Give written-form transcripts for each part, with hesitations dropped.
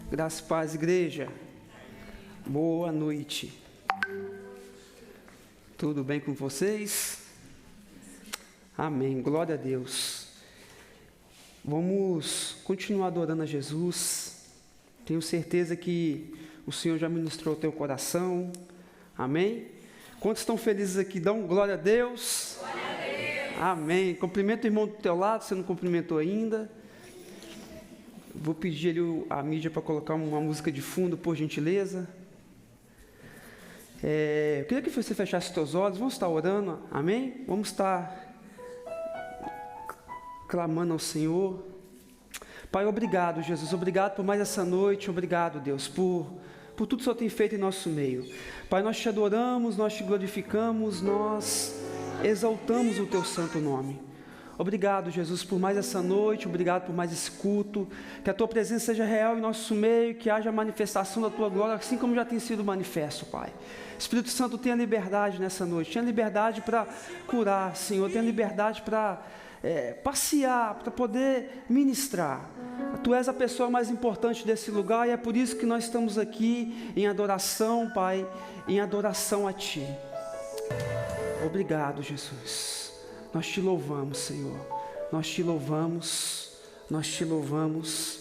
Graça e paz, igreja. Boa noite. Tudo bem com vocês? Amém. Glória a Deus. Vamos continuar adorando a Jesus. Tenho certeza que o Senhor já ministrou o teu coração. Amém? Quantos estão felizes aqui? Dão glória a Deus. Glória a Deus. Amém. Cumprimenta o irmão do teu lado, você não cumprimentou ainda. Vou pedir ali a mídia para colocar uma música de fundo, por gentileza. Eu queria que você fechasse os teus olhos. Vamos estar orando, amém? Vamos estar clamando ao Senhor. Pai, obrigado, Jesus. Obrigado por mais essa noite. Obrigado, Deus, por tudo que o Senhor tem feito em nosso meio. Pai, nós te adoramos, nós te glorificamos, nós exaltamos o teu santo nome. Obrigado, Jesus, por mais essa noite, obrigado por mais esse culto, que a Tua presença seja real em nosso meio, que haja manifestação da Tua glória, assim como já tem sido manifesto, Pai. Espírito Santo, tenha liberdade nessa noite, tenha liberdade para curar, Senhor, tenha liberdade para passear, para poder ministrar. Tu és a pessoa mais importante desse lugar e é por isso que nós estamos aqui em adoração, Pai, em adoração a Ti. Obrigado, Jesus. Nós te louvamos, Senhor. Nós te louvamos. Nós te louvamos.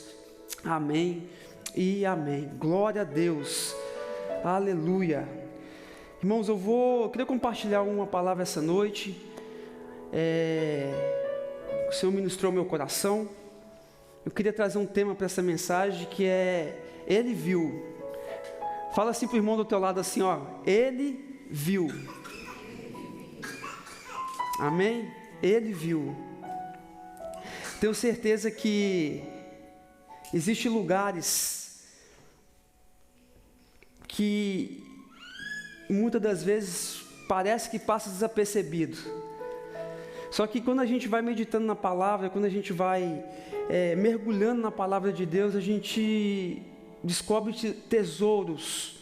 Amém e amém. Glória a Deus. Aleluia. Irmãos, eu queria compartilhar uma palavra essa noite. O Senhor ministrou meu coração. Eu queria trazer um tema para essa mensagem que é Ele viu. Fala assim para o irmão do teu lado assim, ó. Ele viu. Amém? Ele viu. Tenho certeza que existem lugares que muitas das vezes parece que passa desapercebido. Só que quando a gente vai meditando na palavra, quando a gente vai mergulhando na palavra de Deus, a gente descobre tesouros.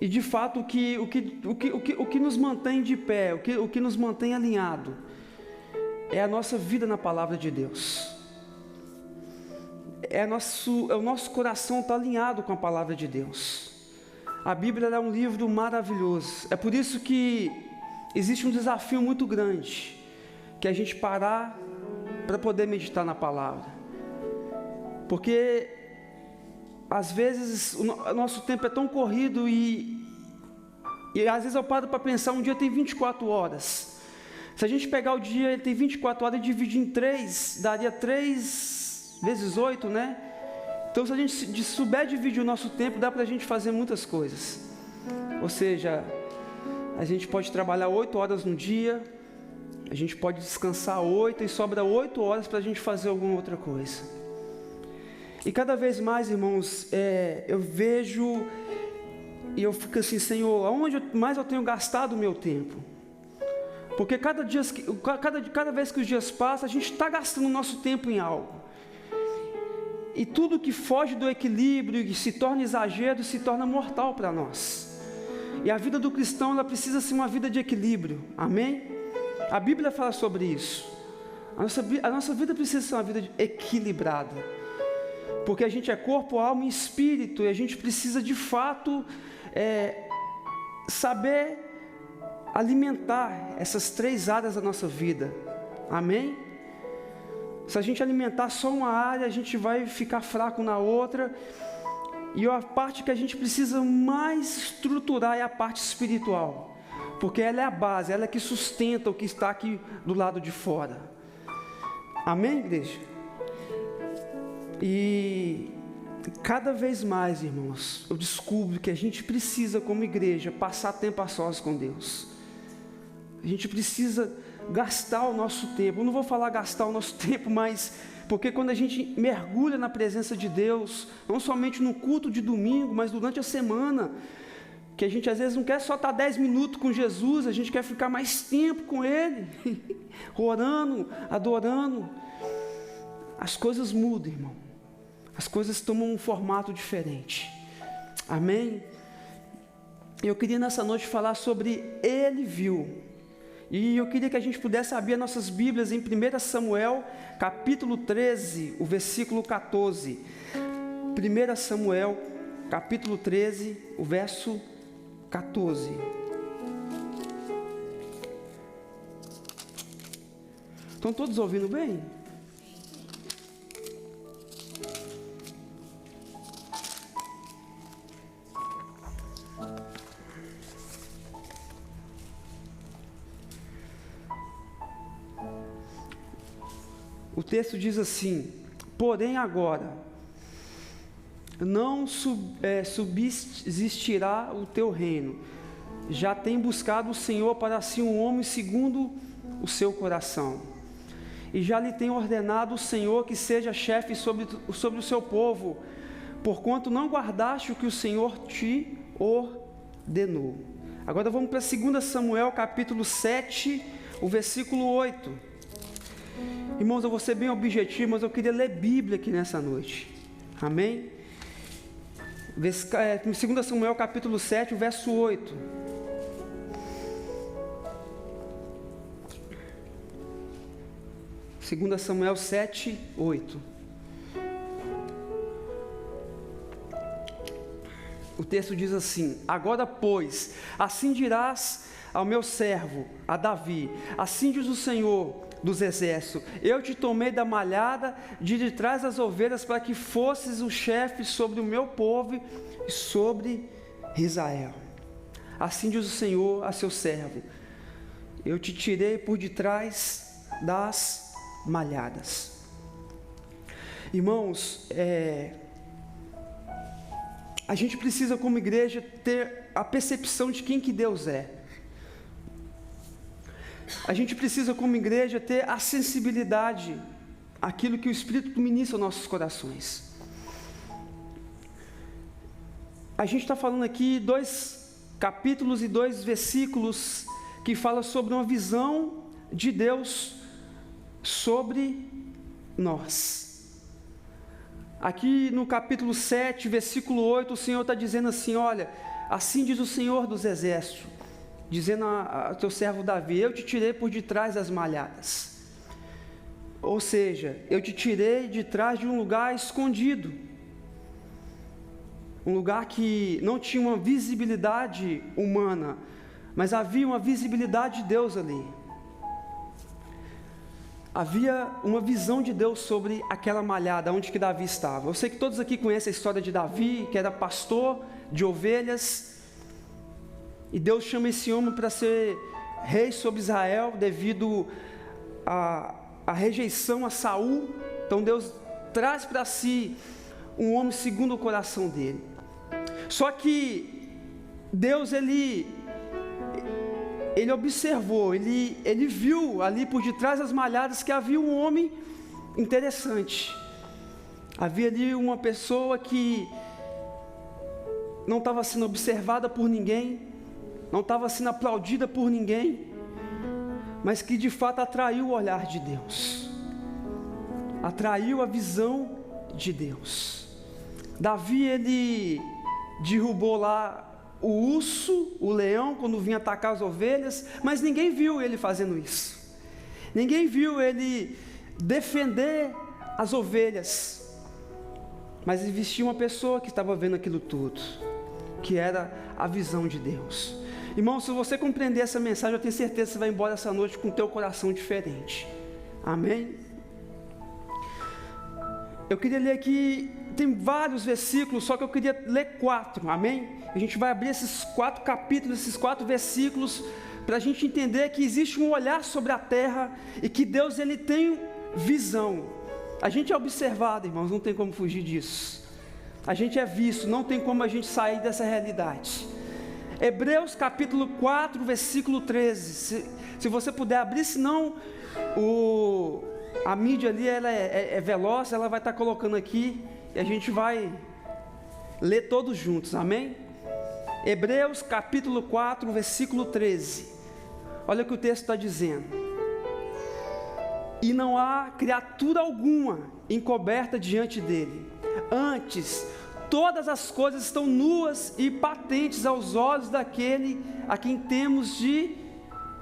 E de fato o que nos mantém de pé, o que nos mantém alinhado, é a nossa vida na palavra de Deus. O nosso coração está alinhado com a palavra de Deus. A Bíblia é um livro maravilhoso. É por isso que existe um desafio muito grande, que é a gente parar para poder meditar na palavra. Porque às vezes o nosso tempo é tão corrido e às vezes eu paro para pensar, um dia tem 24 horas. Se a gente pegar o dia, ele tem 24 horas e dividir em 3, daria 3 vezes 8, né? Então se a gente souber dividir o nosso tempo, dá para a gente fazer muitas coisas. Ou seja, a gente pode trabalhar 8 horas no dia, a gente pode descansar 8 e sobra 8 horas para a gente fazer alguma outra coisa. E cada vez mais, irmãos, eu vejo e eu fico assim, Senhor, aonde mais eu tenho gastado o meu tempo? Porque cada vez que os dias passam, a gente está gastando o nosso tempo em algo. E tudo que foge do equilíbrio e se torna exagero, se torna mortal para nós. E a vida do cristão, ela precisa ser uma vida de equilíbrio, amém? A Bíblia fala sobre isso. A nossa vida precisa ser uma vida equilibrada. Porque a gente é corpo, alma e espírito, e a gente precisa de fato saber alimentar essas 3 áreas da nossa vida, amém? Se a gente alimentar só uma área, a gente vai ficar fraco na outra, e a parte que a gente precisa mais estruturar é a parte espiritual, porque ela é a base, ela é que sustenta o que está aqui do lado de fora, amém, igreja? E cada vez mais, irmãos, eu descubro que a gente precisa, como igreja, passar tempo a sós com Deus. A gente precisa gastar o nosso tempo. Eu não vou falar gastar o nosso tempo, mas porque quando a gente mergulha na presença de Deus, não somente no culto de domingo, mas durante a semana, que a gente às vezes não quer só estar 10 minutos com Jesus, a gente quer ficar mais tempo com Ele, orando, adorando. As coisas mudam, irmão. As coisas tomam um formato diferente. Amém? Eu queria nessa noite falar sobre Ele viu. E eu queria que a gente pudesse abrir nossas Bíblias em 1 Samuel, capítulo 13, o versículo 14. 1 Samuel, capítulo 13, o verso 14. Estão todos ouvindo bem? O texto diz assim: porém agora não subsistirá o teu reino, já tem buscado o Senhor para si um homem segundo o seu coração, e já lhe tem ordenado o Senhor que seja chefe sobre o seu povo, porquanto não guardaste o que o Senhor te ordenou. Agora vamos para 2 Samuel capítulo 7, o versículo 8. Irmãos, eu vou ser bem objetivo, mas eu queria ler Bíblia aqui nessa noite. Amém? 2 Samuel capítulo 7, o verso 8. Segunda Samuel 7, 8. O texto diz assim: agora, pois, assim dirás ao meu servo, a Davi: assim diz o Senhor dos exércitos, eu te tomei da malhada de trás das ovelhas para que fosses o chefe sobre o meu povo e sobre Israel. Assim diz o Senhor a seu servo: eu te tirei por detrás das malhadas. Irmãos, a gente precisa como igreja ter a percepção de quem que Deus é. A gente precisa como igreja ter a sensibilidade àquilo que o Espírito ministra aos nossos corações. A gente está falando aqui 2 capítulos e 2 versículos que falam sobre uma visão de Deus sobre nós. Aqui no capítulo 7, versículo 8, o Senhor está dizendo assim: olha, assim diz o Senhor dos exércitos, dizendo a teu servo Davi: eu te tirei por detrás das malhadas. Ou seja, eu te tirei de trás de um lugar escondido, um lugar que não tinha uma visibilidade humana, mas havia uma visibilidade de Deus ali. Havia uma visão de Deus sobre aquela malhada onde que Davi estava. Eu sei que todos aqui conhecem a história de Davi, que era pastor de ovelhas, e Deus chama esse homem para ser rei sobre Israel devido à rejeição a Saul. Então Deus traz para si um homem segundo o coração dele. Só que Deus ele observou, ele viu ali por detrás das malhadas que havia um homem interessante. Havia ali uma pessoa que não estava sendo observada por ninguém, não estava sendo aplaudida por ninguém, mas que de fato atraiu o olhar de Deus, atraiu a visão de Deus. Davi, ele derrubou lá o urso, o leão, quando vinha atacar as ovelhas, mas ninguém viu ele fazendo isso, ninguém viu ele defender as ovelhas, mas existia uma pessoa que estava vendo aquilo tudo, que era a visão de Deus. Irmão, se você compreender essa mensagem, eu tenho certeza que você vai embora essa noite com o teu coração diferente. Amém? Eu queria ler aqui, tem vários versículos, só que eu queria ler 4, amém? A gente vai abrir esses 4 capítulos, esses 4 versículos, para a gente entender que existe um olhar sobre a terra, e que Deus ele tem visão. A gente é observado, irmãos, não tem como fugir disso. A gente é visto, não tem como a gente sair dessa realidade. Hebreus capítulo 4, versículo 13, se você puder abrir, senão a mídia ali ela é veloz, ela vai estar colocando aqui, e a gente vai ler todos juntos, amém? Hebreus capítulo 4, versículo 13, olha o que o texto está dizendo: e não há criatura alguma encoberta diante dele, antes todas as coisas estão nuas e patentes aos olhos daquele a quem temos de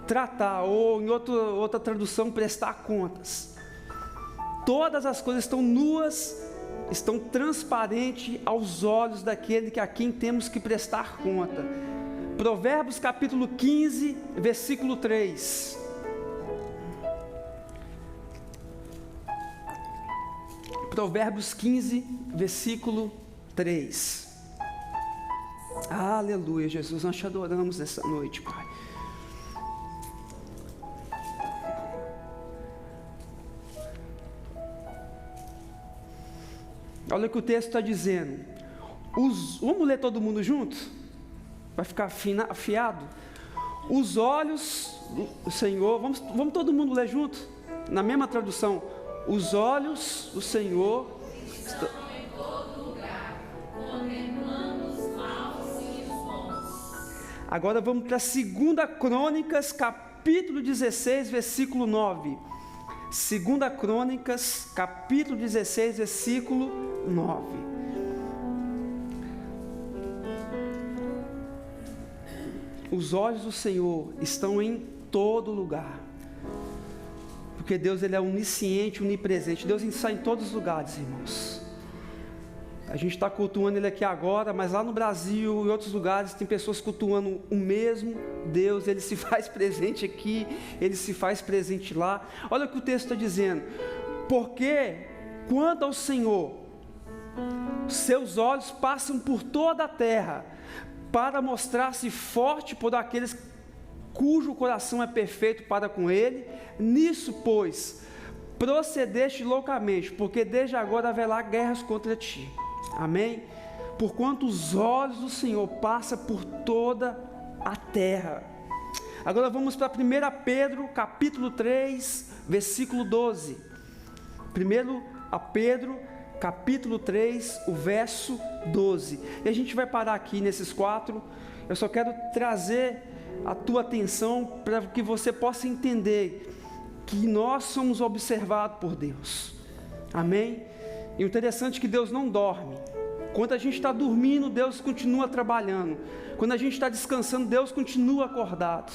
tratar, ou em outra tradução, prestar contas. Todas as coisas estão nuas estão transparentes aos olhos daquele a quem temos que prestar conta. Provérbios capítulo 15, versículo 3. Provérbios 15, versículo 3. Aleluia, Jesus, nós te adoramos nessa noite, Pai. Olha o que o texto está dizendo. Vamos ler todo mundo junto? Vai ficar afiado? Os olhos do Senhor, vamos todo mundo ler junto? Na mesma tradução. Os olhos do Senhor estão em todo lugar, contemplando os maus e os bons. Agora vamos para 2 Crônicas, capítulo 16, versículo 9. 2 Crônicas, capítulo 16, versículo 9. Os olhos do Senhor estão em todo lugar. Porque Deus, Ele é onisciente, onipresente. Deus está em todos os lugares, irmãos. A gente está cultuando Ele aqui agora, mas lá no Brasil e outros lugares tem pessoas cultuando o mesmo Deus. Ele se faz presente aqui, Ele se faz presente lá. Olha o que o texto está dizendo. Porque, quanto ao Senhor, seus olhos passam por toda a terra, para mostrar-se forte por aqueles cujo coração é perfeito para com Ele. Nisso, pois, procedeste loucamente, porque desde agora haverá guerras contra ti. Amém? Porquanto os olhos do Senhor passam por toda a terra. Agora vamos para 1 Pedro, capítulo 3, versículo 12. 1 Pedro, capítulo 3, o verso 12. E a gente vai parar aqui nesses 4. Eu só quero trazer a tua atenção para que você possa entender que nós somos observados por Deus. Amém? E o interessante é que Deus não dorme. Quando a gente está dormindo, Deus continua trabalhando. Quando a gente está descansando, Deus continua acordado.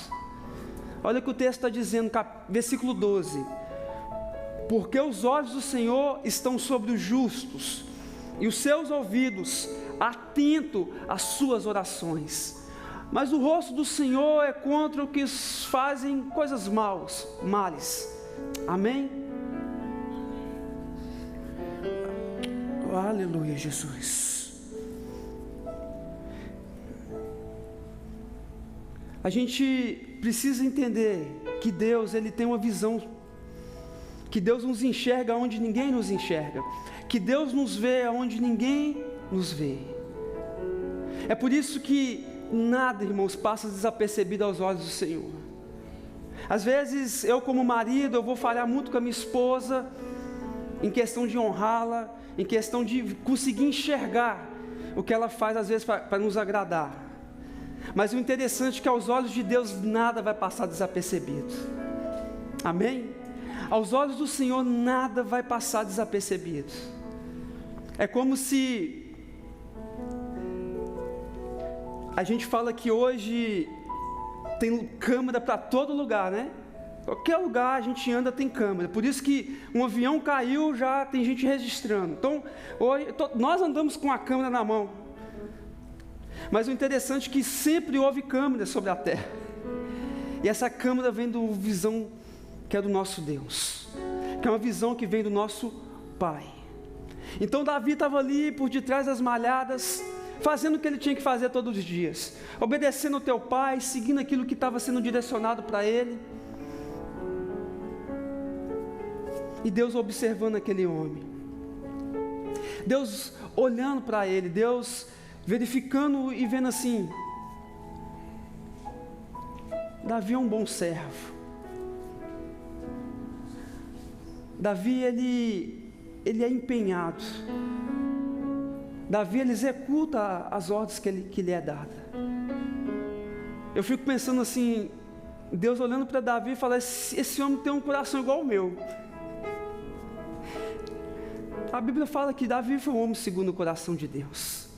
Olha o que o texto está dizendo, versículo 12. Porque os olhos do Senhor estão sobre os justos, e os seus ouvidos atentos às suas orações. Mas o rosto do Senhor é contra os que fazem coisas males. Amém? Aleluia, Jesus. A gente precisa entender que Deus, Ele tem uma visão, que Deus nos enxerga onde ninguém nos enxerga, que Deus nos vê onde ninguém nos vê. É por isso que nada, irmãos, passa desapercebido aos olhos do Senhor. Às vezes, eu como marido, eu vou falhar muito com a minha esposa, em questão de honrá-la, em questão de conseguir enxergar o que ela faz, às vezes, para nos agradar. Mas o interessante é que aos olhos de Deus, nada vai passar desapercebido. Amém? Aos olhos do Senhor, nada vai passar desapercebido. É como se... A gente fala que hoje tem câmera para todo lugar, né? Qualquer lugar a gente anda tem câmera. Por isso que um avião caiu, já tem gente registrando. Então, hoje, nós andamos com a câmera na mão. Mas o interessante é que sempre houve câmera sobre a terra. E essa câmera vem da visão que é do nosso Deus, que é uma visão que vem do nosso Pai. Então Davi estava ali por detrás das malhadas, fazendo o que ele tinha que fazer todos os dias, obedecendo ao teu pai, seguindo aquilo que estava sendo direcionado para ele. E Deus observando aquele homem, Deus olhando para ele, Deus verificando e vendo assim: Davi é um bom servo. Davi, ele é empenhado. Davi, ele executa as ordens que lhe é dada. Eu fico pensando assim, Deus olhando para Davi e fala: esse homem tem um coração igual ao meu. A Bíblia fala que Davi foi um homem segundo o coração de Deus.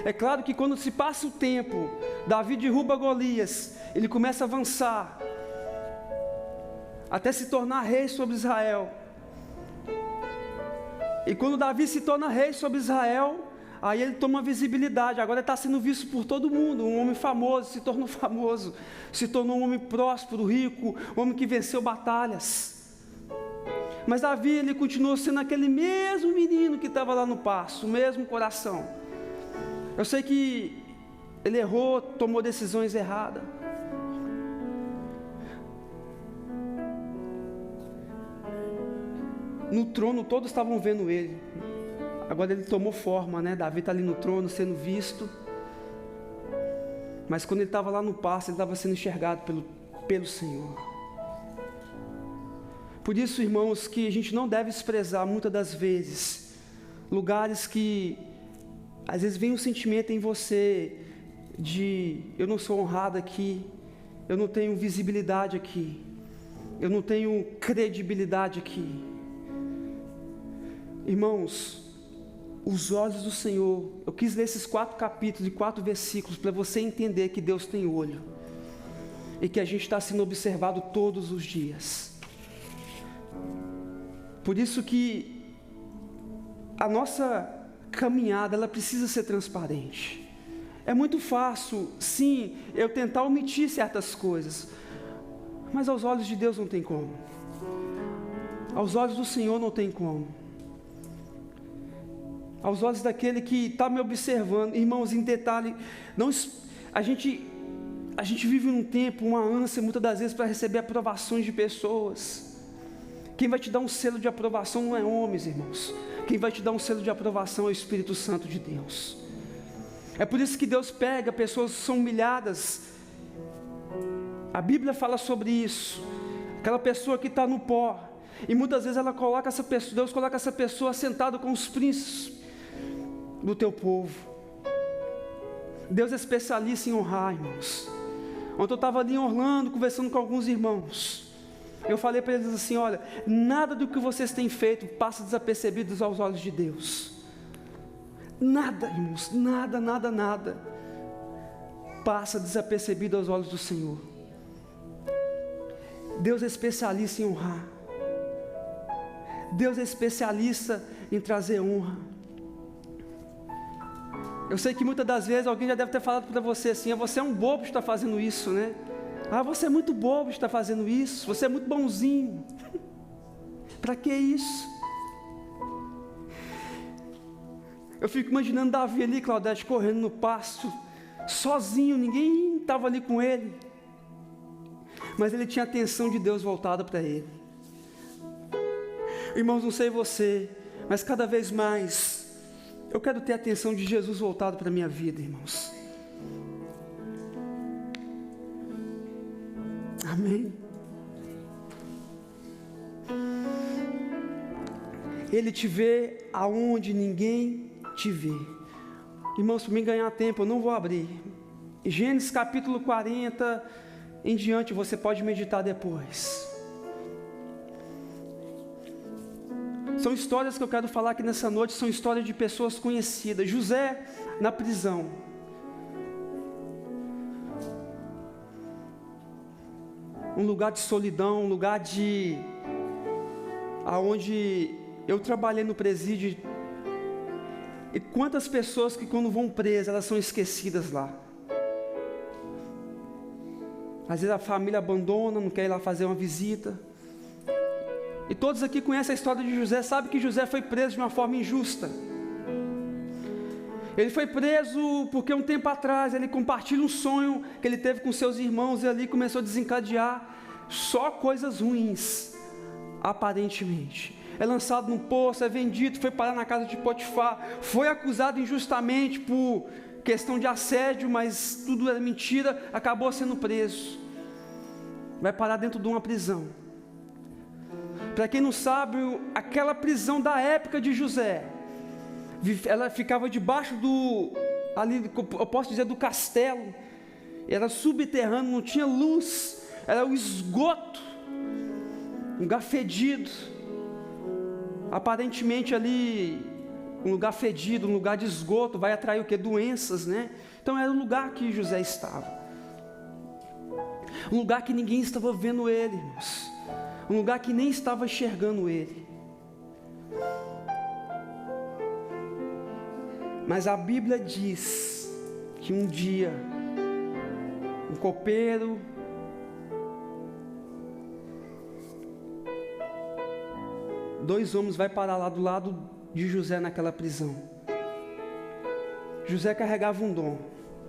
É claro que quando se passa o tempo, Davi derruba Golias, ele começa a avançar, até se tornar rei sobre Israel. E quando Davi se torna rei sobre Israel, aí ele toma visibilidade, agora ele está sendo visto por todo mundo, um homem famoso, se tornou famoso, se tornou um homem próspero, rico, um homem que venceu batalhas. Mas Davi, ele continuou sendo aquele mesmo menino que estava lá no pasto, o mesmo coração. Eu sei que ele errou, tomou decisões erradas. No trono todos estavam vendo ele. Agora ele tomou forma, né? Davi está ali no trono sendo visto. Mas quando ele estava lá no pasto, ele estava sendo enxergado pelo Senhor. Por isso, irmãos, que a gente não deve desprezar muitas das vezes lugares que às vezes vem um sentimento em você de eu não sou honrado aqui, eu não tenho visibilidade aqui, eu não tenho credibilidade aqui. Irmãos, os olhos do Senhor, eu quis ler esses 4 capítulos e 4 versículos para você entender que Deus tem olho e que a gente está sendo observado todos os dias. Por isso que a nossa caminhada, ela precisa ser transparente. É muito fácil, sim, eu tentar omitir certas coisas, mas aos olhos de Deus não tem como. Aos olhos do Senhor não tem como. Aos olhos daquele que está me observando, irmãos, em detalhe, não, a gente vive num tempo, uma ânsia muitas das vezes para receber aprovações de pessoas. Quem vai te dar um selo de aprovação não é homens, irmãos. Quem vai te dar um selo de aprovação é o Espírito Santo de Deus. É por isso que Deus pega pessoas que são humilhadas. A Bíblia fala sobre isso. Aquela pessoa que está no pó. E muitas vezes ela coloca essa pessoa, Deus coloca essa pessoa sentada com os príncipes do teu povo. Deus é especialista em honrar, irmãos. Ontem eu estava ali em Orlando, conversando com alguns irmãos. Eu falei para eles assim, olha, nada do que vocês têm feito passa desapercebido aos olhos de Deus. Nada, irmãos, nada passa desapercebido aos olhos do Senhor. Deus é especialista em honrar. Deus é especialista em trazer honra. Eu sei que muitas das vezes alguém já deve ter falado para você assim, você é um bobo de estar fazendo isso, né? Você é muito bobo de estar fazendo isso, você é muito bonzinho. Para que isso? Eu fico imaginando Davi ali, Claudete, correndo no pasto, sozinho, ninguém estava ali com ele. Mas ele tinha a atenção de Deus voltada para ele. Irmãos, não sei você, mas cada vez mais, eu quero ter a atenção de Jesus voltado para a minha vida, irmãos. Amém. Ele te vê aonde ninguém te vê. Irmãos, para mim ganhar tempo, eu não vou abrir. Gênesis capítulo 40 em diante, você pode meditar depois. São histórias que eu quero falar aqui nessa noite, são histórias de pessoas conhecidas. José na prisão. Um lugar de solidão, um lugar aonde eu trabalhei no presídio. E quantas pessoas que quando vão presas, elas são esquecidas lá. Às vezes a família abandona, não quer ir lá fazer uma visita. E todos aqui conhecem a história de José, sabem que José foi preso de uma forma injusta. Ele foi preso porque um tempo atrás ele compartilha um sonho que ele teve com seus irmãos, e ali começou a desencadear só coisas ruins, aparentemente. É lançado num poço, é vendido, foi parar na casa de Potifar, foi acusado injustamente por questão de assédio, mas tudo era mentira, acabou sendo preso. Vai parar dentro de uma prisão. Para quem não sabe, aquela prisão da época de José, ela ficava debaixo ali, eu posso dizer, do castelo. Era subterrâneo, não tinha luz, era o esgoto, um lugar fedido. Aparentemente ali, um lugar fedido, um lugar de esgoto, vai atrair o quê? Doenças, né? Então era o lugar que José estava. Um lugar que ninguém estava vendo ele, irmãos. Um lugar que nem estava enxergando ele. Mas a Bíblia diz que um dia, um copeiro, dois homens vai parar lá do lado de José naquela prisão. José carregava um dom,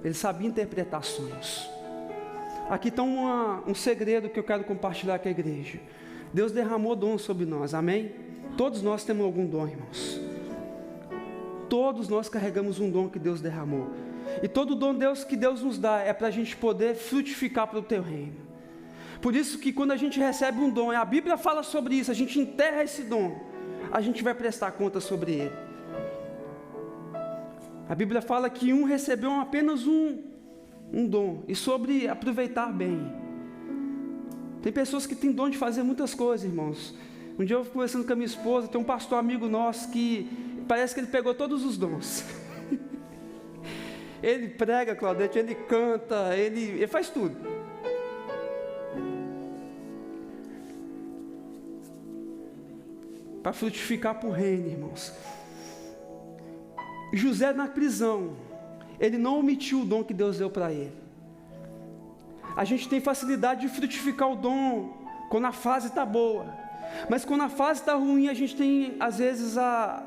ele sabia interpretar sonhos. Aqui está um segredo que eu quero compartilhar com a igreja. Deus derramou dom sobre nós, amém? Todos nós temos algum dom, irmãos. Todos nós carregamos um dom que Deus derramou. E todo dom que Deus nos dá é para a gente poder frutificar para o teu reino. Por isso que quando a gente recebe um dom, a Bíblia fala sobre isso, a gente enterra esse dom, a gente vai prestar conta sobre ele. A Bíblia fala que um recebeu apenas um dom, e sobre aproveitar bem. Tem pessoas que têm dom de fazer muitas coisas, irmãos. Um dia eu fui conversando com a minha esposa, tem um pastor amigo nosso que parece que ele pegou todos os dons. Ele prega, Claudete, ele canta, ele faz tudo. Para frutificar para o reino, irmãos. José na prisão, ele não omitiu o dom que Deus deu para ele. A gente tem facilidade de frutificar o dom quando a fase está boa, mas quando a fase está ruim, a gente tem, às vezes, a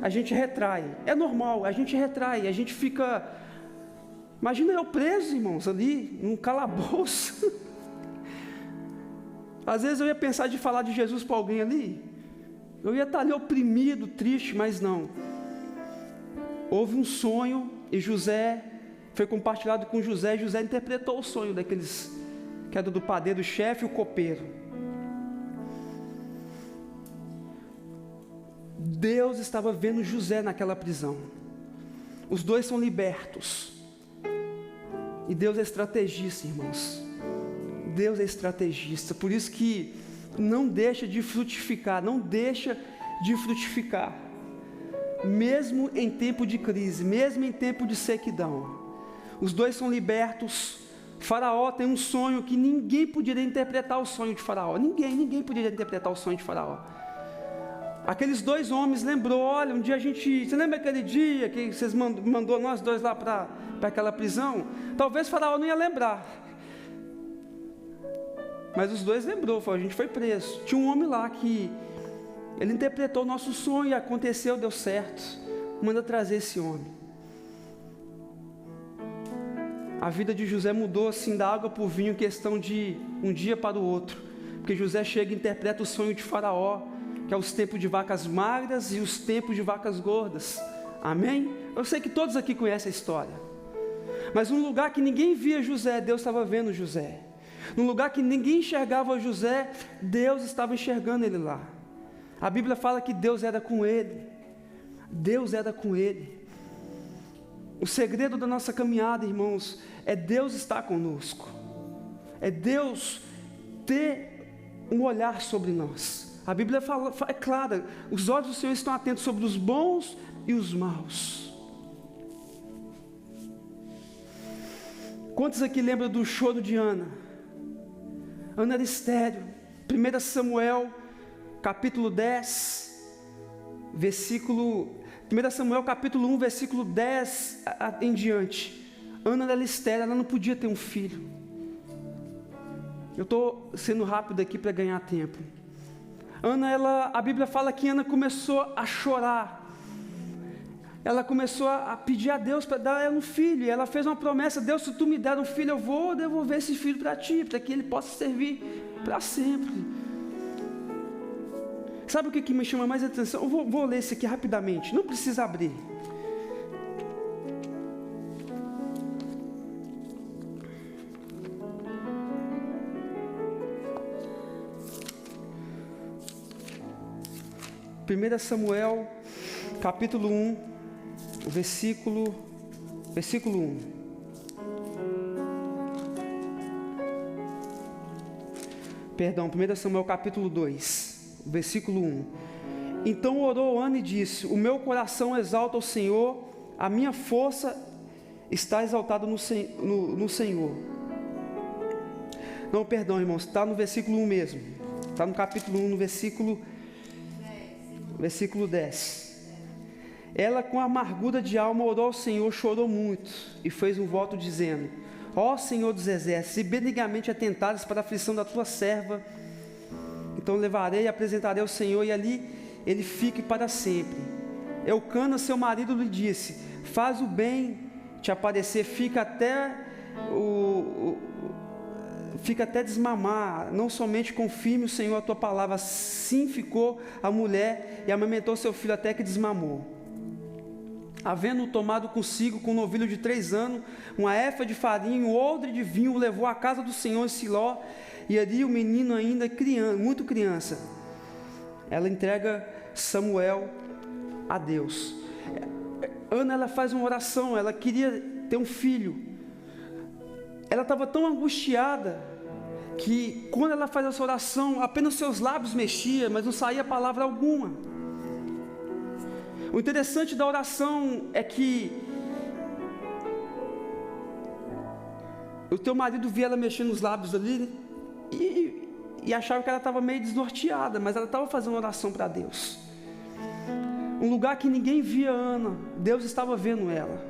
gente retrai. É normal, a gente retrai, a gente fica... Imagina eu preso, irmãos, ali, num calabouço. Às vezes eu ia pensar de falar de Jesus para alguém ali, eu ia estar ali oprimido, triste, mas não. Houve um sonho e José, foi compartilhado com José, e José interpretou o sonho daqueles, que era do padeiro, do chefe e o copeiro. Deus estava vendo José naquela prisão. Os dois são libertos. E Deus é estrategista, irmãos. Deus é estrategista. Por isso que não deixa de frutificar, não deixa de frutificar. Mesmo em tempo de crise, mesmo em tempo de sequidão. Os dois são libertos. Faraó tem um sonho que ninguém poderia interpretar o sonho de Faraó. Ninguém poderia interpretar o sonho de Faraó. Aqueles dois homens lembrou, olha, um dia você lembra aquele dia que vocês mandou nós dois lá para aquela prisão? Talvez Faraó não ia lembrar. Mas os dois lembrou, falou, a gente foi preso. Tinha um homem lá que ele interpretou o nosso sonho e aconteceu, deu certo. Manda trazer esse homem. A vida de José mudou assim da água para o vinho, questão de um dia para o outro. Porque José chega e interpreta o sonho de Faraó, que é os tempos de vacas magras e os tempos de vacas gordas. Amém? Eu sei que todos aqui conhecem a história. Mas num lugar que ninguém via José, Deus estava vendo José. Num lugar que ninguém enxergava José, Deus estava enxergando ele lá. A Bíblia fala que Deus era com ele. Deus era com ele. O segredo da nossa caminhada, irmãos, é Deus estar conosco. É Deus ter um olhar sobre nós. A Bíblia fala, é clara, os olhos do Senhor estão atentos sobre os bons e os maus. Quantos aqui lembram do choro de Ana? Ana era estéril. 1 Samuel, capítulo 10, versículo... 1 Samuel, capítulo 1, versículo 10 em diante. Ana era estéril, ela não podia ter um filho. Eu estou sendo rápido aqui para ganhar tempo. Ana, a Bíblia fala que Ana começou a chorar. Ela começou a pedir a Deus para dar ela um filho. E ela fez uma promessa: Deus, se tu me der um filho, eu vou devolver esse filho para ti, para que ele possa servir para sempre. Sabe o que me chama mais atenção? Eu vou ler isso aqui rapidamente, não precisa abrir. Primeira Samuel, capítulo 1, versículo 1. Perdão, 1 Samuel, capítulo 2, versículo 1. Então orou Ana e disse: o meu coração exalta o Senhor, a minha força está exaltada no Senhor. Não, perdão, irmãos, está no versículo 1 mesmo. Está no capítulo 1, no versículo 10. Ela, com amargura de alma, orou ao Senhor, chorou muito e fez um voto dizendo: ó Senhor dos exércitos, se benignamente atentares para a aflição da tua serva, então levarei e apresentarei ao Senhor, e ali ele fique para sempre. Eucana, seu marido, lhe disse: faz o bem te aparecer, fica até desmamar, não somente confirme o Senhor a tua palavra. Assim ficou a mulher e amamentou seu filho até que desmamou. Havendo tomado consigo, com um novilho de 3 anos, uma éfa de farinha, um odre de vinho, o levou à casa do Senhor em Siló, e ali o menino ainda muito criança. Ela entrega Samuel a Deus. Ana, ela faz uma oração, ela queria ter um filho. Ela estava tão angustiada que quando ela faz essa oração, apenas seus lábios mexiam, mas não saía palavra alguma. O interessante da oração é que o teu marido via ela mexendo nos lábios ali e achava que ela estava meio desnorteada, mas ela estava fazendo oração para Deus. Um lugar que ninguém via Ana, Deus estava vendo ela.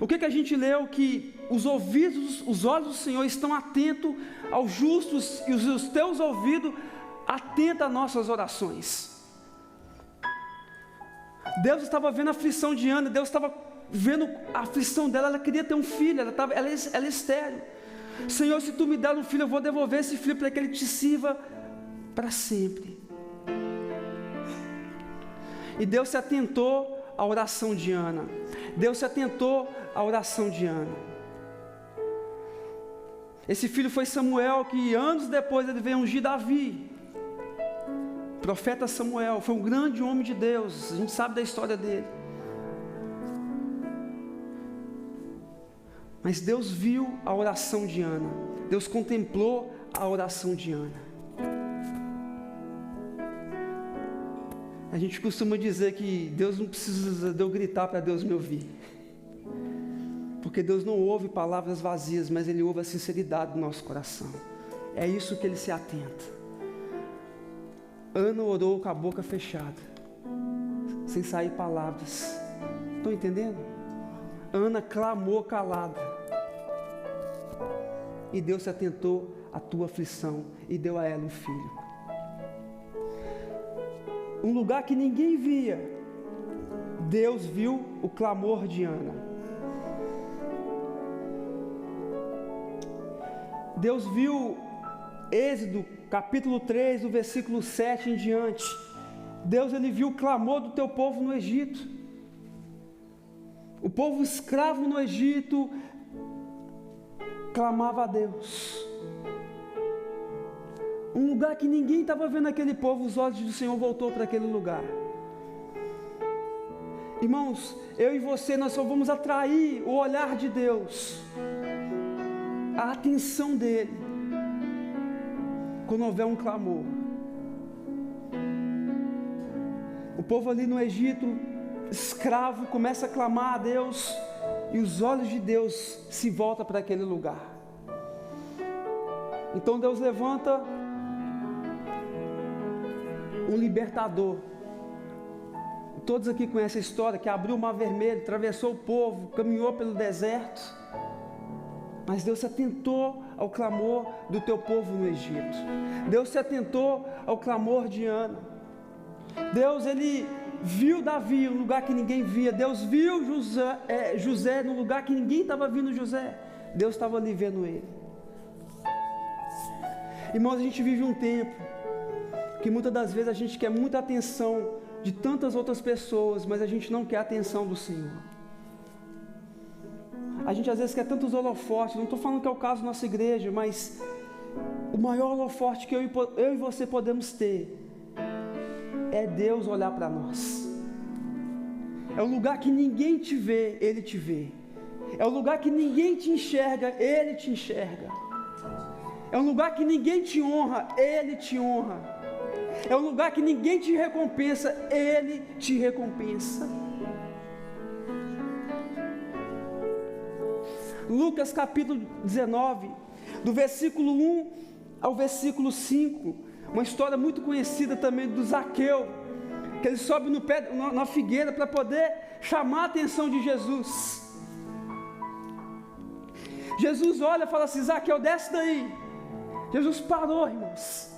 O que a gente leu? Que os olhos do Senhor estão atentos aos justos, e os teus ouvidos atentos às nossas orações. Deus estava vendo a aflição de Ana, Deus estava vendo a aflição dela. Ela queria ter um filho, ela é estéril. Senhor, se tu me der um filho, eu vou devolver esse filho para que ele te sirva para sempre. E Deus se atentou à oração de Ana. Deus se atentou à oração de Ana. Esse filho foi Samuel, que anos depois ele veio ungir Davi. Profeta Samuel foi um grande homem de Deus, a gente sabe da história dele. Mas Deus viu a oração de Ana, Deus contemplou a oração de Ana. A gente costuma dizer que Deus não precisa de eu gritar para Deus me ouvir, porque Deus não ouve palavras vazias, mas Ele ouve a sinceridade do nosso coração. É isso que Ele se atenta. Ana orou com a boca fechada, sem sair palavras. Estão entendendo? Ana clamou calada, e Deus se atentou à tua aflição e deu a ela um filho. Um lugar que ninguém via, Deus viu o clamor de Ana. Deus viu Êxodo capítulo 3, do versículo 7 em diante. Deus, ele viu o clamor do teu povo no Egito. O povo escravo no Egito clamava a Deus. Um lugar que ninguém estava vendo aquele povo, os olhos do Senhor voltou para aquele lugar. Irmãos, eu e você, nós só vamos atrair o olhar de Deus, a atenção dEle, quando houver um clamor. O povo ali no Egito, escravo, começa a clamar a Deus, e os olhos de Deus se voltam para aquele lugar. Então Deus levanta um libertador. Todos aqui conhecem a história, que abriu o mar vermelho, atravessou o povo, caminhou pelo deserto. Mas Deus se atentou ao clamor do teu povo no Egito. Deus se atentou ao clamor de Ana. Deus, ele viu Davi no lugar que ninguém via. Deus viu José no lugar que ninguém estava vendo José. Deus estava ali vendo ele. Irmãos, a gente vive um tempo que muitas das vezes a gente quer muita atenção de tantas outras pessoas, mas a gente não quer a atenção do Senhor. A gente às vezes quer tantos holofotes. Não estou falando que é o caso da nossa igreja, mas o maior holofote que eu e você podemos ter é Deus olhar para nós. É um lugar que ninguém te vê, Ele te vê. É um lugar que ninguém te enxerga, Ele te enxerga. É um lugar que ninguém te honra, Ele te honra. É um lugar que ninguém te recompensa, Ele te recompensa. Lucas capítulo 19, do versículo 1 ao versículo 5, uma história muito conhecida também do Zaqueu. que ele sobe no pé, na figueira para poder chamar a atenção de Jesus. Jesus olha e fala assim: Zaqueu, desce daí. Jesus parou, irmãos.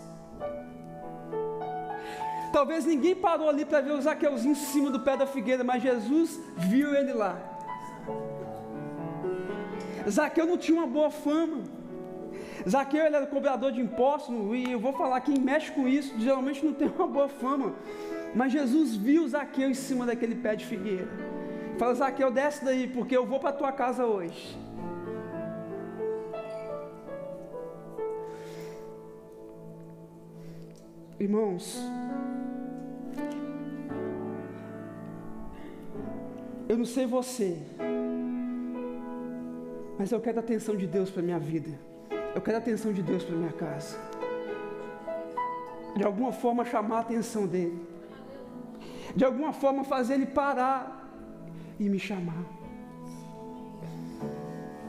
Talvez ninguém parou ali para ver o Zaqueuzinho em cima do pé da figueira, mas Jesus viu ele lá. Zaqueu não tinha uma boa fama. Zaqueu, ele era cobrador de impostos, e eu vou falar, quem mexe com isso geralmente não tem uma boa fama. Mas Jesus viu Zaqueu em cima daquele pé de figueira. Fala: Zaqueu, desce daí, porque eu vou para a tua casa hoje. Irmãos, eu não sei você, mas eu quero a atenção de Deus para a minha vida. Eu quero a atenção de Deus para a minha casa. De alguma forma chamar a atenção dEle. De alguma forma fazer Ele parar e me chamar.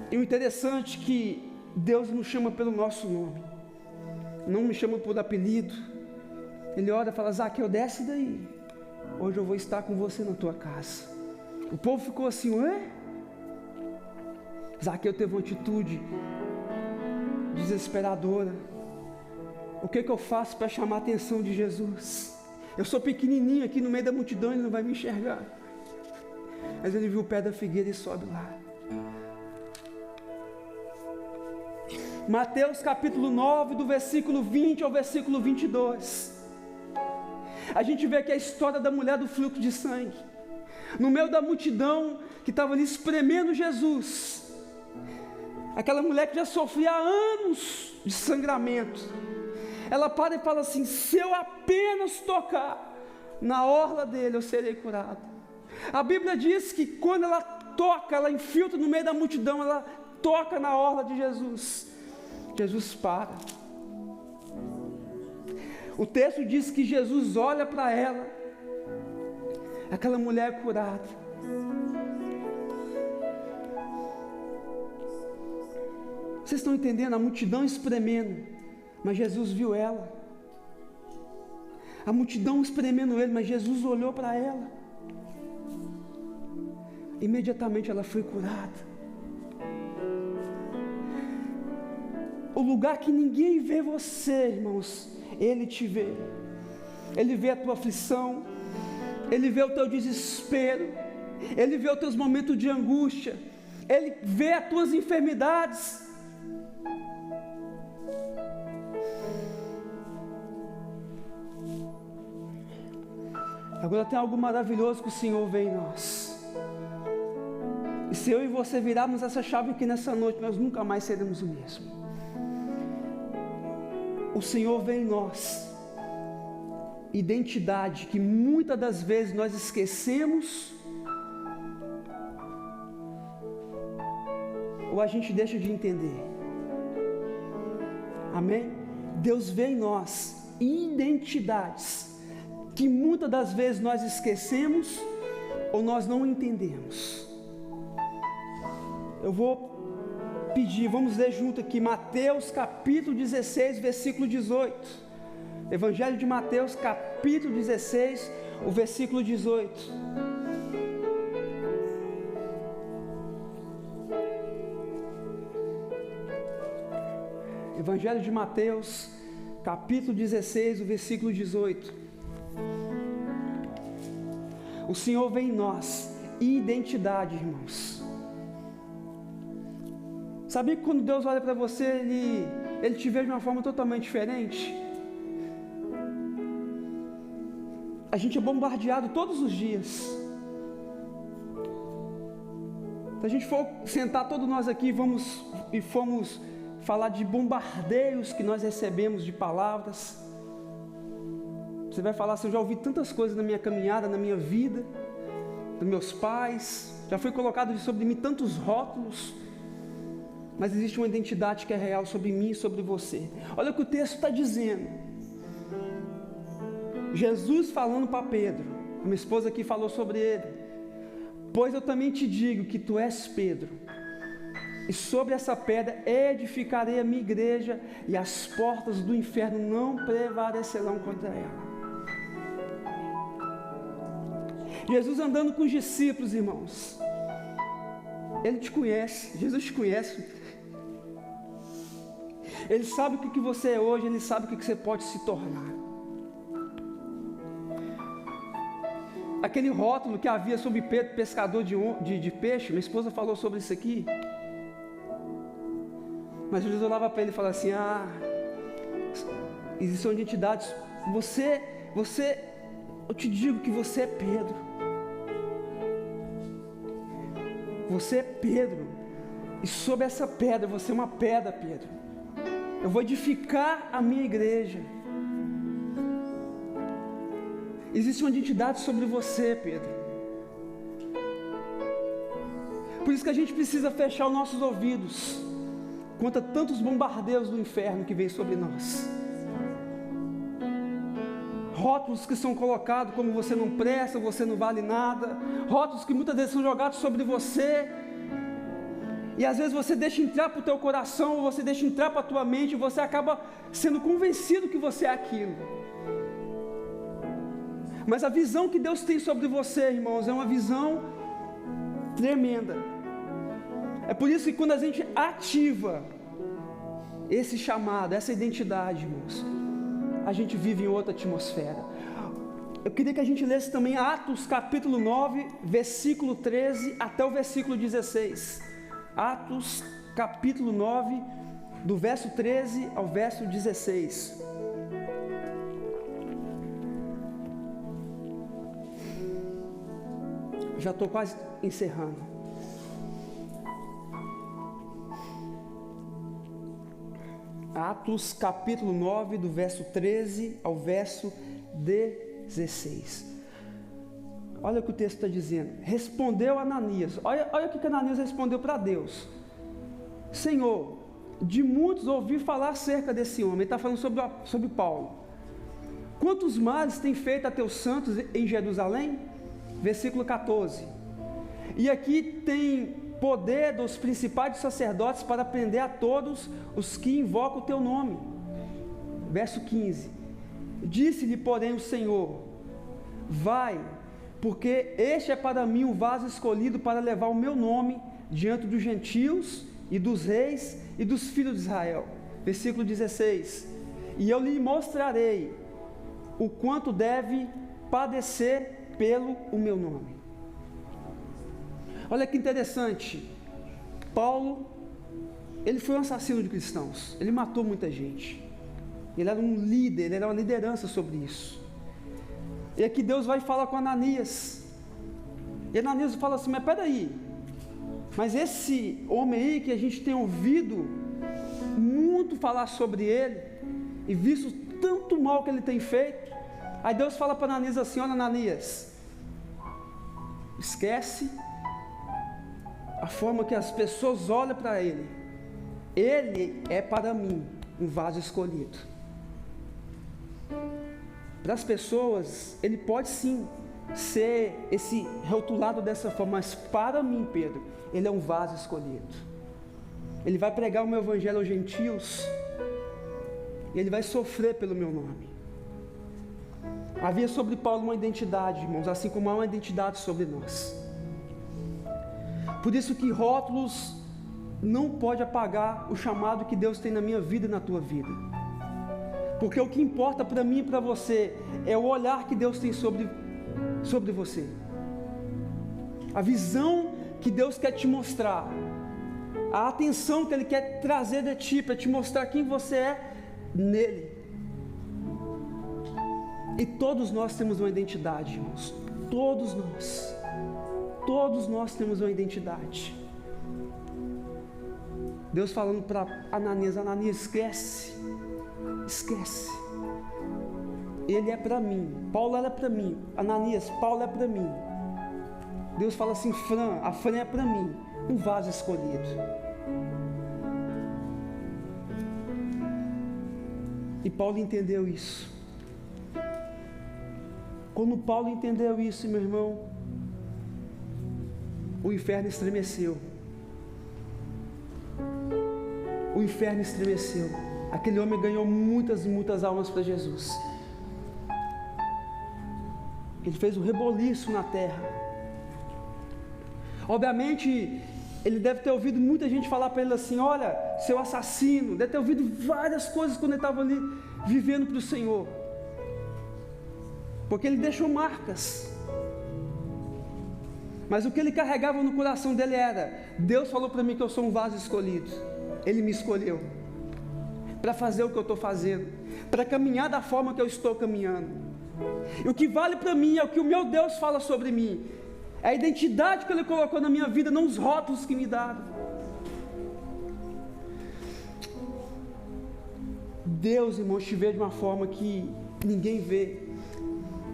E o interessante é que Deus nos chama pelo nosso nome. Não me chama por apelido. Ele ora e fala: Zaqueu, desce daí. Hoje eu vou estar com você na tua casa. O povo ficou assim: ué? Zaqueu teve uma atitude desesperadora. O que eu faço para chamar a atenção de Jesus? Eu sou pequenininho aqui no meio da multidão, ele não vai me enxergar. Mas ele viu o pé da figueira e sobe lá. Mateus capítulo 9, do versículo 20 ao versículo 22. A gente vê aqui a história da mulher do fluxo de sangue. No meio da multidão que estava ali espremendo Jesus. Aquela mulher que já sofria há anos de sangramento. Ela para e fala assim: se eu apenas tocar na orla dele, eu serei curado. A Bíblia diz que quando ela toca, ela infiltra no meio da multidão, ela toca na orla de Jesus. Jesus para. O texto diz que Jesus olha para ela, aquela mulher curada. Vocês estão entendendo? A multidão espremendo, mas Jesus viu ela. A multidão espremendo ele, mas Jesus olhou para ela. Imediatamente ela foi curada. O lugar que ninguém vê você, irmãos, Ele te vê. Ele vê a tua aflição, Ele vê o teu desespero, Ele vê os teus momentos de angústia, Ele vê as tuas enfermidades. Agora tem algo maravilhoso que o Senhor vê em nós. E se eu e você virarmos essa chave aqui nessa noite, nós nunca mais seremos o mesmo. O Senhor vê em nós identidade que muitas das vezes nós esquecemos, ou a gente deixa de entender. Amém? Deus vê em nós identidades que muitas das vezes nós esquecemos ou nós não entendemos. Eu vou pedir, vamos ler junto aqui, Mateus capítulo 16, versículo 18. Evangelho de Mateus capítulo 16, o versículo 18. Evangelho de Mateus capítulo 16, o versículo 18. O Senhor vê em nós identidade, irmãos. Sabia que quando Deus olha para você, Ele te vê de uma forma totalmente diferente? A gente é bombardeado todos os dias. Se a gente for sentar todos nós aqui e formos falar de bombardeios que nós recebemos de palavras, você vai falar assim: eu já ouvi tantas coisas na minha caminhada, na minha vida, dos meus pais, já foi colocado sobre mim tantos rótulos. Mas existe uma identidade que é real sobre mim e sobre você. Olha o que o texto está dizendo. Jesus falando para Pedro, a minha esposa aqui falou sobre ele: pois eu também te digo que tu és Pedro, e sobre essa pedra edificarei a minha igreja, e as portas do inferno não prevalecerão contra ela. Jesus andando com os discípulos, irmãos. Ele te conhece, Jesus te conhece. Ele sabe o que você é hoje, Ele sabe o que você pode se tornar. Aquele rótulo que havia sobre Pedro, pescador de peixe, minha esposa falou sobre isso aqui. Mas Jesus olhava para ele e falava assim: existem identidades. Eu te digo que você é Pedro. Você é Pedro. E sobre essa pedra, você é uma pedra, Pedro. Eu vou edificar a minha igreja. Existe uma identidade sobre você, Pedro. Por isso que a gente precisa fechar os nossos ouvidos contra tantos bombardeios do inferno que vem sobre nós. Rótulos que são colocados como você não presta, você não vale nada. Rótulos que muitas vezes são jogados sobre você. E às vezes você deixa entrar para o teu coração, ou você deixa entrar para a tua mente, e você acaba sendo convencido que você é aquilo. Mas a visão que Deus tem sobre você, irmãos, é uma visão tremenda. É por isso que quando a gente ativa esse chamado, essa identidade, irmãos, a gente vive em outra atmosfera. Eu queria que a gente lesse também Atos capítulo 9, versículo 13 até o versículo 16. Atos capítulo 9, do verso 13 ao verso 16. Já estou quase encerrando. Atos capítulo 9, do verso 13 ao verso 16. Olha o que o texto está dizendo. Respondeu Ananias. Olha o que Ananias respondeu para Deus. Senhor, de muitos ouvi falar acerca desse homem. Ele está falando sobre Paulo. Quantos males tem feito a teus santos em Jerusalém? Versículo 14. E aqui tem poder dos principais sacerdotes para prender a todos os que invocam o teu nome. Verso 15. Disse-lhe, porém, o Senhor: vai, porque este é para mim um vaso escolhido para levar o meu nome diante dos gentios e dos reis e dos filhos de Israel. Versículo 16. E eu lhe mostrarei o quanto deve padecer pelo o meu nome. Olha que interessante. Paulo, ele foi um assassino de cristãos. Ele matou muita gente. Ele era um líder, ele era uma liderança sobre isso. E aqui Deus vai falar com Ananias. E Ananias fala assim: mas peraí, mas esse homem aí que a gente tem ouvido muito falar sobre ele e visto tanto mal que ele tem feito. Aí Deus fala para Ananias assim: olha, Ananias, esquece a forma que as pessoas olham para ele. Ele é para mim um vaso escolhido. Para as pessoas, ele pode sim ser esse rotulado dessa forma, mas para mim, Pedro, ele é um vaso escolhido. Ele vai pregar o meu evangelho aos gentios, e ele vai sofrer pelo meu nome. Havia sobre Paulo uma identidade, irmãos, assim como há uma identidade sobre nós. Por isso que rótulos não pode apagar o chamado que Deus tem na minha vida e na tua vida. Porque o que importa para mim e para você é o olhar que Deus tem sobre você. A visão que Deus quer te mostrar. A atenção que Ele quer trazer de ti para te mostrar quem você é nele. E todos nós temos uma identidade, irmãos. Todos nós temos uma identidade. Deus falando para Ananias: Ananias, esquece. Ele é para mim. Paulo era para mim. Ananias, Paulo é para mim. Deus fala assim: a Fran é para mim, um vaso escolhido. E Paulo entendeu isso. Quando Paulo entendeu isso, meu irmão, o inferno estremeceu. O inferno estremeceu. Aquele homem ganhou muitas e muitas almas para Jesus. Ele fez o reboliço na terra. Obviamente, ele deve ter ouvido muita gente falar para ele assim: olha, seu assassino. Deve ter ouvido várias coisas quando ele estava ali vivendo para o Senhor. Porque ele deixou marcas. Mas o que ele carregava no coração dele era: Deus falou para mim que eu sou um vaso escolhido. Ele me escolheu para fazer o que eu estou fazendo, para caminhar da forma que eu estou caminhando. E o que vale para mim é o que o meu Deus fala sobre mim. É a identidade que Ele colocou na minha vida, não os rótulos que me deram. Deus, irmãos, te vê de uma forma que ninguém vê.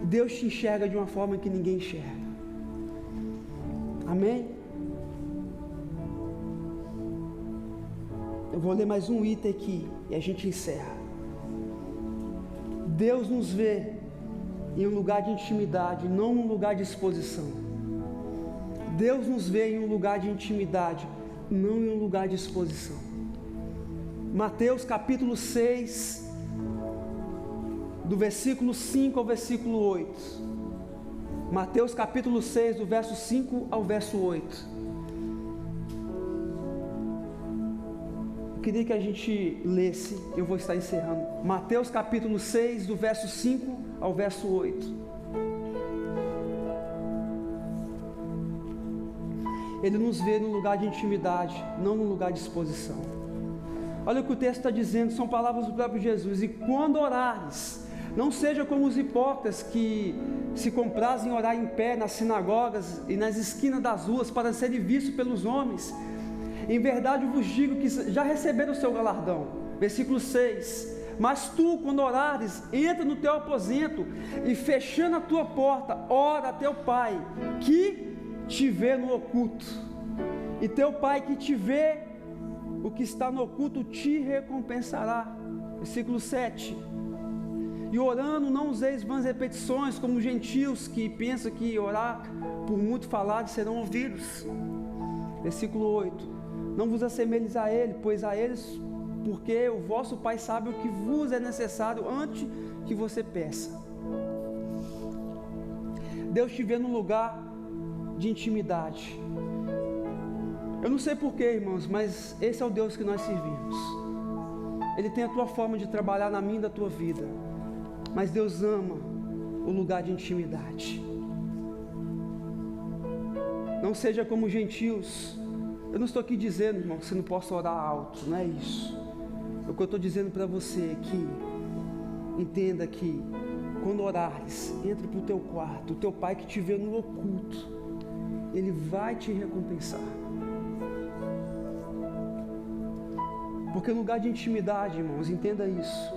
Deus te enxerga de uma forma que ninguém enxerga. Amém? Eu vou ler mais um item aqui e a gente encerra. Deus nos vê em um lugar de intimidade, não num lugar de exposição. Deus nos vê em um lugar de intimidade, não em um lugar de exposição. Mateus capítulo 6, do versículo 5 ao versículo 8. Mateus capítulo 6, do verso 5 ao verso 8. Eu queria que a gente lesse, eu vou estar encerrando. Mateus capítulo 6, do verso 5 ao verso 8. Ele nos vê num lugar de intimidade, não num lugar de exposição. Olha o que o texto está dizendo, são palavras do próprio Jesus. E quando orares, não seja como os hipócritas que se comprazem em orar em pé nas sinagogas e nas esquinas das ruas para serem vistos pelos homens. Em verdade eu vos digo que já receberam o seu galardão. Versículo 6. Mas tu, quando orares, entra no teu aposento e fechando a tua porta, ora a teu Pai, que te vê no oculto. E teu Pai que te vê o que está no oculto te recompensará. Versículo 7. E orando, não useis vãs repetições, como os gentios que pensam que orar por muito falar serão ouvidos. Versículo 8. Não vos assemelhes a ele, pois a eles, porque o vosso Pai sabe o que vos é necessário antes que você peça. Deus te vê num lugar de intimidade. Eu não sei porquê, irmãos, mas esse é o Deus que nós servimos. Ele tem a tua forma de trabalhar na minha e da tua vida. Mas Deus ama o lugar de intimidade. Não seja como os gentios. Eu não estou aqui dizendo, irmão, que você não possa orar alto, não é isso. O que eu estou dizendo para você é que entenda que quando orares, entre para o teu quarto, o teu Pai que te vê no oculto, Ele vai te recompensar. Porque no lugar de intimidade, irmãos, entenda isso,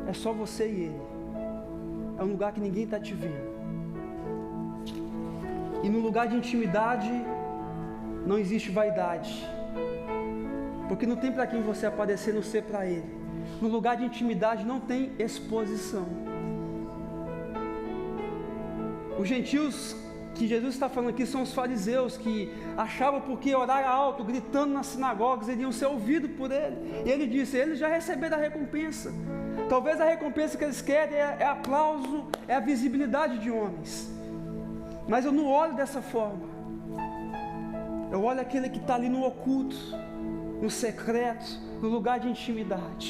é só você e Ele. É um lugar que ninguém está te vendo. E no lugar de intimidade não existe vaidade, porque não tem para quem você aparecer, não ser para Ele. No lugar de intimidade não tem exposição. Os gentios que Jesus está falando aqui são os fariseus, que achavam porque orar alto, gritando nas sinagogas, eles iam ser ouvidos por Ele. E Ele disse: eles já receberam a recompensa. Talvez a recompensa que eles querem é aplauso, é a visibilidade de homens. Mas eu não olho dessa forma. Eu olho aquele que está ali no oculto, no secreto, no lugar de intimidade.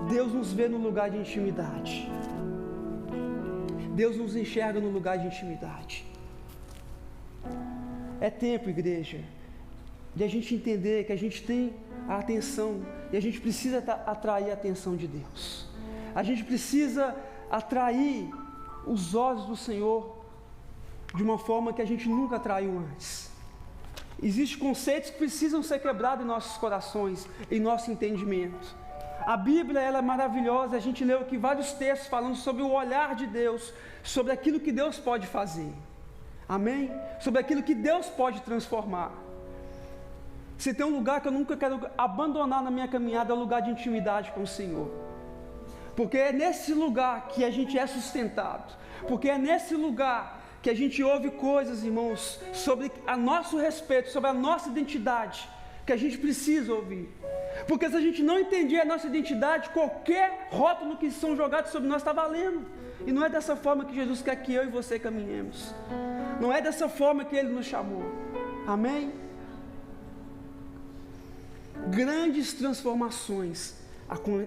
Deus nos vê no lugar de intimidade. Deus nos enxerga no lugar de intimidade. É tempo, igreja, de a gente entender que a gente tem a atenção, e a gente precisa atrair a atenção de Deus. A gente precisa atrair os olhos do Senhor de uma forma que a gente nunca atraiu antes. Existem conceitos que precisam ser quebrados em nossos corações, em nosso entendimento. A Bíblia, ela é maravilhosa. A gente leu aqui vários textos falando sobre o olhar de Deus, sobre aquilo que Deus pode fazer. Amém? Sobre aquilo que Deus pode transformar. Se tem um lugar que eu nunca quero abandonar na minha caminhada, é o lugar de intimidade com o Senhor. Porque é nesse lugar que a gente é sustentado. Porque é nesse lugar que a gente ouve coisas, irmãos, sobre a nosso respeito, sobre a nossa identidade, que a gente precisa ouvir. Porque se a gente não entender a nossa identidade, qualquer rótulo que são jogados sobre nós está valendo. E não é dessa forma que Jesus quer que eu e você caminhemos. Não é dessa forma que Ele nos chamou. Amém? Grandes transformações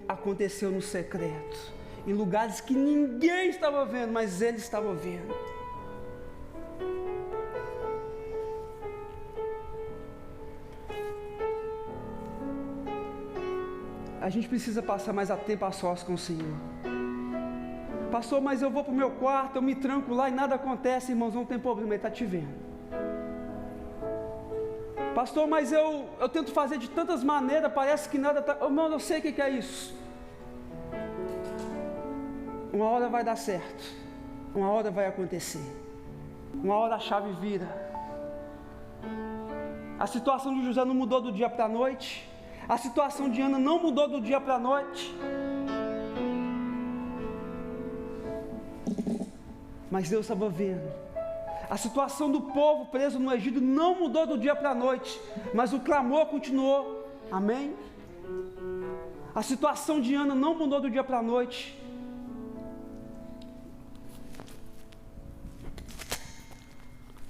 aconteceram no secreto, em lugares que ninguém estava vendo, mas Ele estava vendo. A gente precisa passar mais tempo a sós com o Senhor. Pastor, mas eu vou para o meu quarto, eu me tranco lá e nada acontece. Irmãos, não tem problema, Ele está te vendo. Pastor, mas eu tento fazer de tantas maneiras, parece que nada está... Irmão, eu sei o que é isso. Uma hora vai dar certo, uma hora vai acontecer, uma hora a chave vira. A situação de José não mudou do dia para a noite, a situação de Ana não mudou do dia para a noite, mas Deus estava vendo. A situação do povo preso no Egito não mudou do dia para a noite, mas o clamor continuou. Amém? A situação de Ana não mudou do dia para a noite,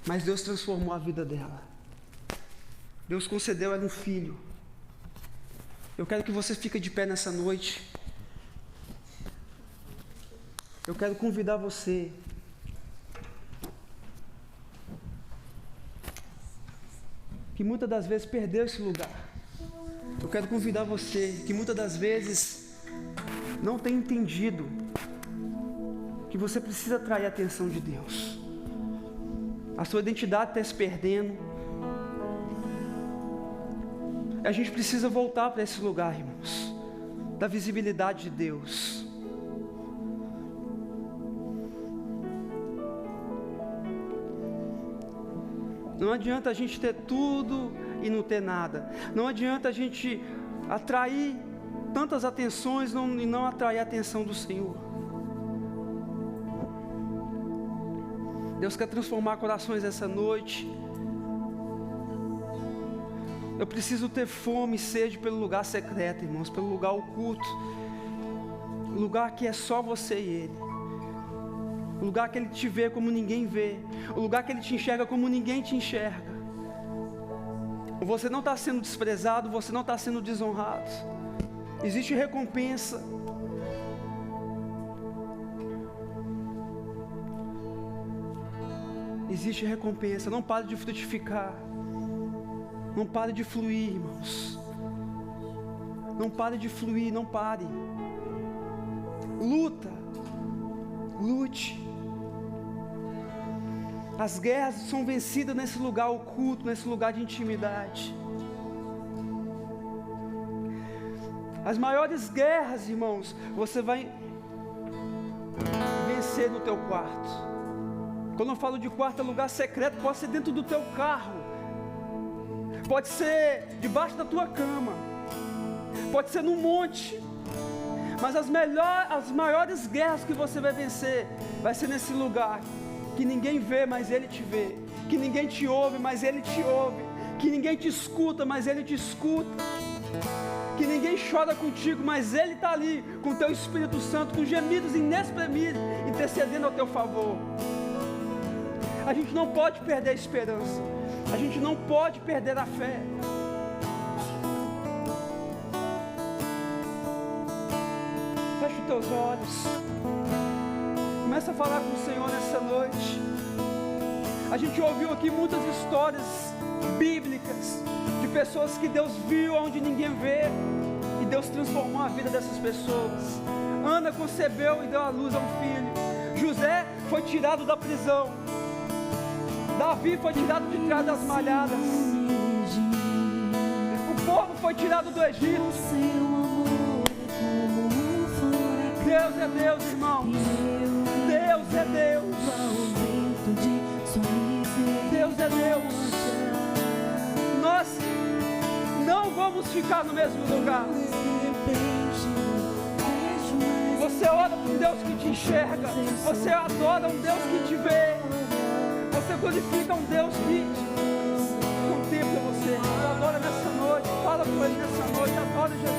mas Deus transformou a vida dela. Deus concedeu a ela um filho. Eu quero que você fique de pé nessa noite. Eu quero convidar você que muitas das vezes perdeu esse lugar. Eu quero convidar você que muitas das vezes não tem entendido que você precisa atrair a atenção de Deus. A sua identidade está se perdendo. A gente precisa voltar para esse lugar, irmãos, da visibilidade de Deus. Não adianta a gente ter tudo e não ter nada. Não adianta a gente atrair tantas atenções e não atrair a atenção do Senhor. Deus quer transformar corações essa noite. Eu preciso ter fome e sede pelo lugar secreto, irmãos, pelo lugar oculto. O lugar que é só você e Ele. O lugar que Ele te vê como ninguém vê. O lugar que Ele te enxerga como ninguém te enxerga. Você não está sendo desprezado, você não está sendo desonrado. Existe recompensa. Existe recompensa. Não pare de frutificar. Não pare de fluir, irmãos. Não pare de fluir, não pare. Luta. Lute. As guerras são vencidas nesse lugar oculto, nesse lugar de intimidade. As maiores guerras, irmãos, você vai vencer no teu quarto. Quando eu falo de quarto, é lugar secreto, pode ser dentro do teu carro. Pode ser debaixo da tua cama, pode ser no monte, mas as maiores guerras que você vai vencer, vai ser nesse lugar, que ninguém vê, mas Ele te vê, que ninguém te ouve, mas Ele te ouve, que ninguém te escuta, mas Ele te escuta, que ninguém chora contigo, mas Ele está ali, com o teu Espírito Santo, com gemidos inexprimíveis, intercedendo ao teu favor. A gente não pode perder a esperança. A gente não pode perder a fé. Fecha os teus olhos. Começa a falar com o Senhor nessa noite. A gente ouviu aqui muitas histórias bíblicas de pessoas que Deus viu onde ninguém vê, e Deus transformou a vida dessas pessoas. Ana concebeu e deu à luz a um filho. José foi tirado da prisão. Davi foi tirado de trás das malhadas. O povo foi tirado do Egito. Deus é Deus, irmãos. Deus é Deus. Deus é Deus. Nós não vamos ficar no mesmo lugar. Você ora para um Deus que te enxerga. Você adora um Deus que te vê. Você glorifica um Deus que contempla você. Adora nessa noite, fala com Ele nessa noite, adora Jesus.